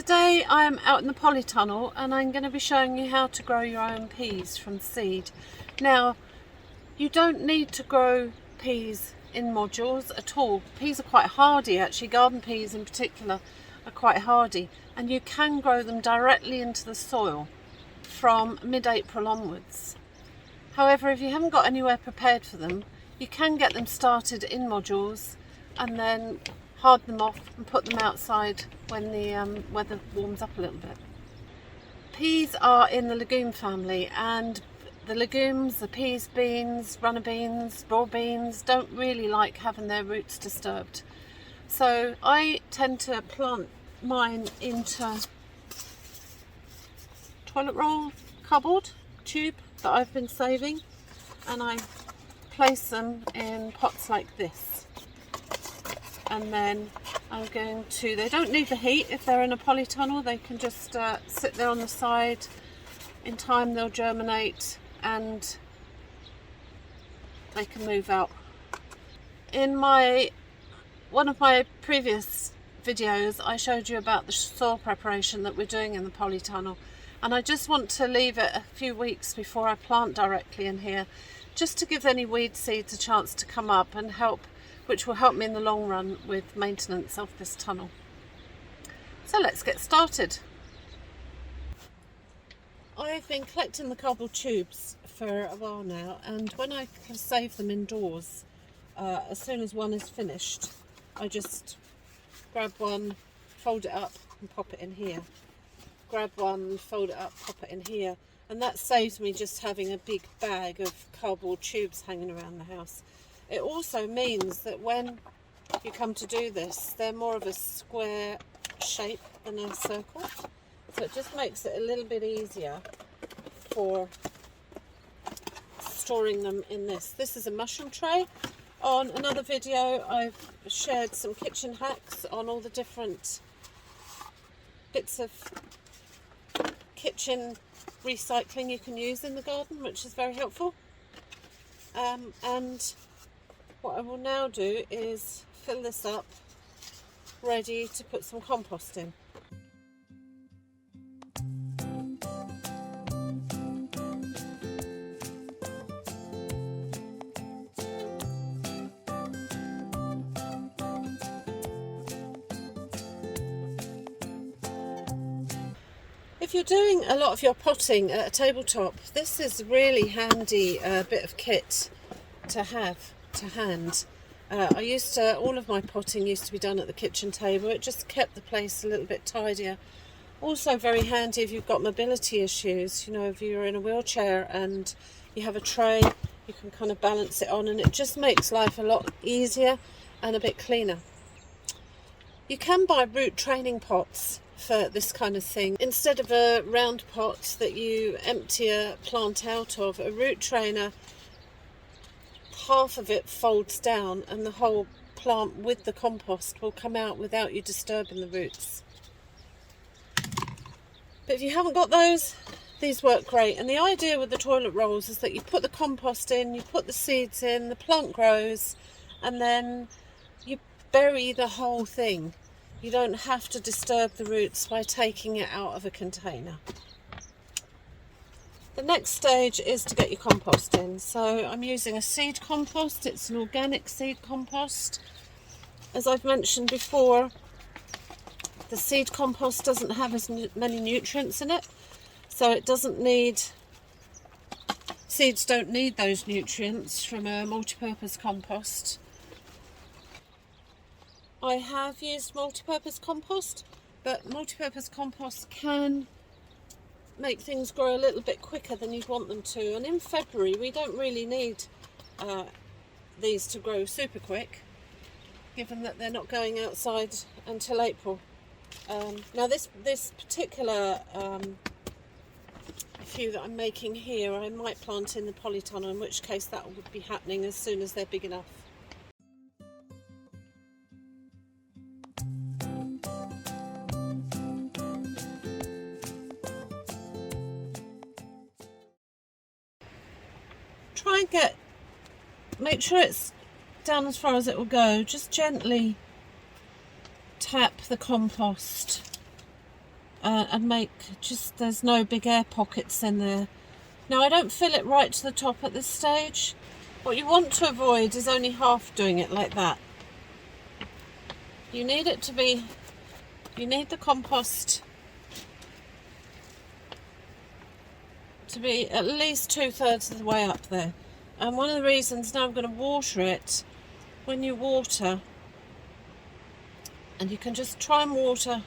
Today I'm out in the polytunnel and I'm going to be showing you how to grow your own peas from seed. Now, you don't need to grow peas in modules at all. Peas are quite hardy actually, garden peas in particular are quite hardy, and you can grow them directly into the soil from mid-April onwards. However, if you haven't got anywhere prepared for them, you can get them started in modules and then hard them off and put them outside when the weather warms up a little bit. Peas are in the legume family, and the legumes, the peas, beans, runner beans, raw beans, don't really like having their roots disturbed. So I tend to plant mine into toilet roll cardboard tube that I've been saving, and I place them in pots like this. And then I'm going to, they don't need the heat if they're in a polytunnel, they can just sit there on the side. In time they'll germinate and they can move out. In one of my previous videos I showed you about the soil preparation that we're doing in the polytunnel, and I just want to leave it a few weeks before I plant directly in here, just to give any weed seeds a chance to come up and help, which will help me in the long run with maintenance of this tunnel. So let's get started. I've been collecting the cardboard tubes for a while now, and when I can save them indoors, as soon as one is finished, I just grab one, fold it up and pop it in here. Grab one, fold it up, pop it in here, and that saves me just having a big bag of cardboard tubes hanging around the house. It also means that when you come to do this, they're more of a square shape than a circle. So it just makes it a little bit easier for storing them in this. This is a mushroom tray. On another video, I've shared some kitchen hacks on all the different bits of kitchen recycling you can use in the garden, which is very helpful. And what I will now do is fill this up, ready to put some compost in. If you're doing a lot of your potting at a tabletop, this is a really handy bit of kit to have to hand. All of my potting used to be done at the kitchen table. It just kept the place a little bit tidier. Also very handy if you've got mobility issues, you know, if you're in a wheelchair and you have a tray, you can kind of balance it on, and it just makes life a lot easier and a bit cleaner. You can buy root training pots for this kind of thing. Instead of a round pot that you empty a plant out of, a root trainer, half of it folds down and the whole plant with the compost will come out without you disturbing the roots. But if you haven't got those, these work great. And the idea with the toilet rolls is that you put the compost in, you put the seeds in, the plant grows, and then you bury the whole thing. You don't have to disturb the roots by taking it out of a container. The next stage is to get your compost in. So I'm using a seed compost. It's an organic seed compost. As I've mentioned before, the seed compost doesn't have as many nutrients in it, so it doesn't need, seeds don't need those nutrients from a multi-purpose compost. I have used multi-purpose compost, but multi-purpose compost can make things grow a little bit quicker than you'd want them to, and in February we don't really need these to grow super quick, given that they're not going outside until April. Now this particular few that I'm making here, I might plant in the polytunnel, in which case that would be happening as soon as they're big enough. Try and make sure it's down as far as it will go. Just gently tap the compost and make just, there's no big air pockets in there. Now I don't fill it right to the top at this stage. What you want to avoid is only half doing it like that. You need it to be, you need the compost to be at least 2/3 of the way up there. And one of the reasons, now I'm going to water it, when you water, and you can just try and water,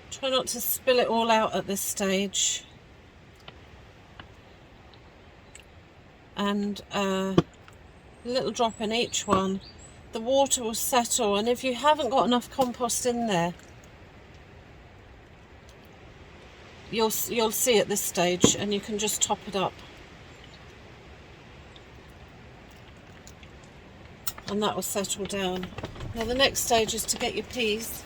try not to spill it all out at this stage, and a little drop in each one, the water will settle. And if you haven't got enough compost in there, you'll see at this stage, and you can just top it up, and that will settle down. Now the next stage is to get your peas.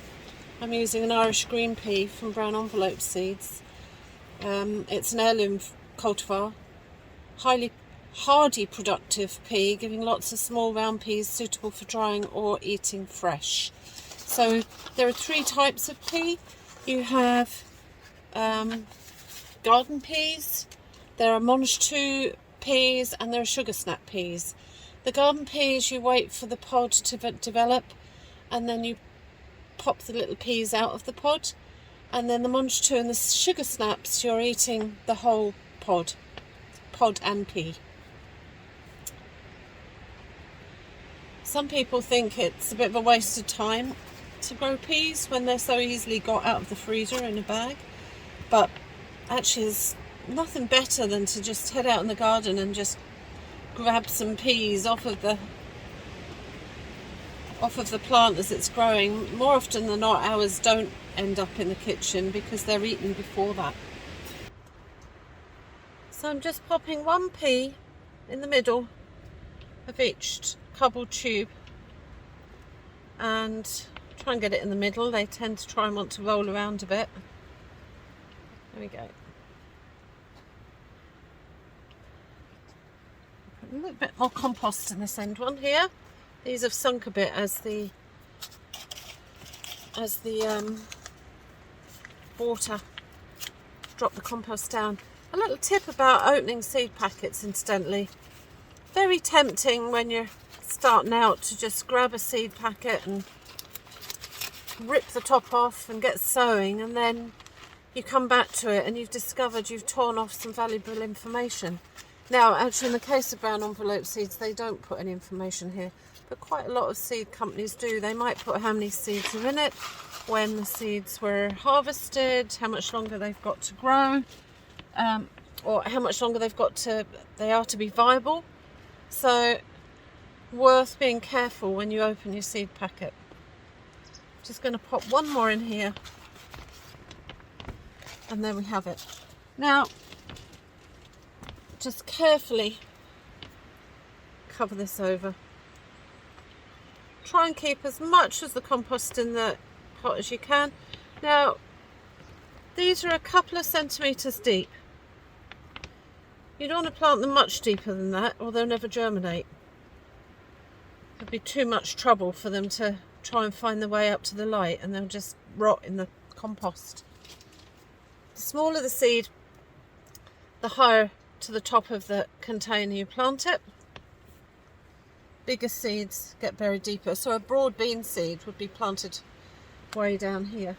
I'm using an Irish green pea from Brown Envelope Seeds. It's an heirloom cultivar, highly hardy, productive pea, giving lots of small round peas suitable for drying or eating fresh. So there are 3 types of pea. You have garden peas, there are Monge 2 peas, and there are sugar snap peas. The garden peas, you wait for the pod to develop, and then you pop the little peas out of the pod, and then the Monge 2 and the sugar snaps, you're eating the whole pod and pea. Some people think it's a bit of a waste of time to grow peas when they're so easily got out of the freezer in a bag, but actually there's nothing better than to just head out in the garden and just grab some peas off of the plant as it's growing. More often than not, ours don't end up in the kitchen because they're eaten before that. So I'm just popping 1 pea in the middle of each cobbled tube, and try and get it in the middle. They tend to try and want to roll around a bit. There we go. Put a little bit more compost in this end one here. These have sunk a bit as the water dropped the compost down. A little tip about opening seed packets, incidentally. Very tempting when you're starting out to just grab a seed packet and rip the top off and get sowing, and then you come back to it and you've discovered you've torn off some valuable information. Now, actually, in the case of Brown Envelope Seeds, they don't put any information here, but quite a lot of seed companies do. They might put how many seeds are in it, when the seeds were harvested, how much longer they've got to grow, or how much longer they are to be viable. So, worth being careful when you open your seed packet. Just going to pop 1 more in here, and there we have it. Now, just carefully cover this over. Try and keep as much of the compost in the pot as you can. Now, these are a couple of centimetres deep. You don't want to plant them much deeper than that, or they'll never germinate. It'd be too much trouble for them to try and find their way up to the light, and they'll just rot in the compost. The smaller the seed, the higher to the top of the container you plant it. Bigger seeds get buried deeper. So a broad bean seed would be planted way down here.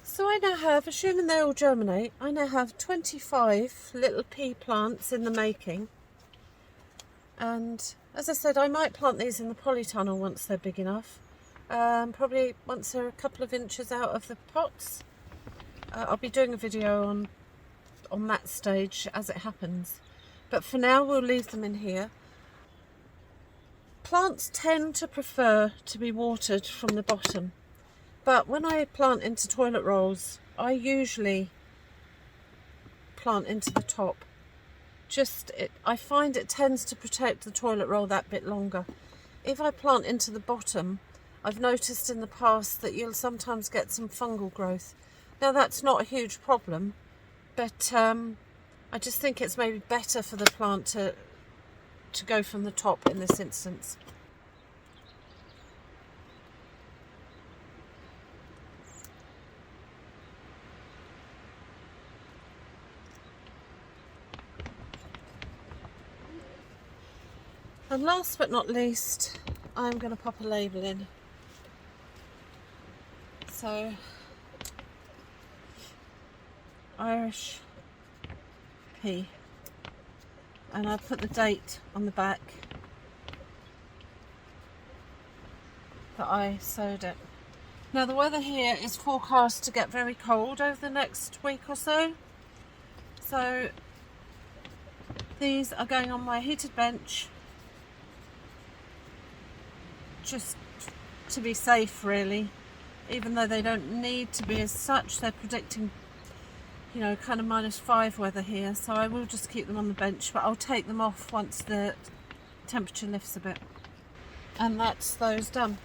So I now have, assuming they all germinate, I now have 25 little pea plants in the making. And as I said, I might plant these in the polytunnel once they're big enough. Probably once they're a couple of inches out of the pots. I'll be doing a video on that stage as it happens. But for now, we'll leave them in here. Plants tend to prefer to be watered from the bottom. But when I plant into toilet rolls, I usually plant into the top. I find it tends to protect the toilet roll that bit longer. If I plant into the bottom, I've noticed in the past that you'll sometimes get some fungal growth. Now that's not a huge problem, but I just think it's maybe better for the plant to to go from the top in this instance. And last but not least, I'm going to pop a label in. So, Irish pea, and I put the date on the back that I sowed it. Now the weather here is forecast to get very cold over the next week or so, so these are going on my heated bench just to be safe, really, even though they don't need to be as such. They're predicting, you know, kind of -5 weather here, so I will just keep them on the bench, but I'll take them off once the temperature lifts a bit. And that's those done.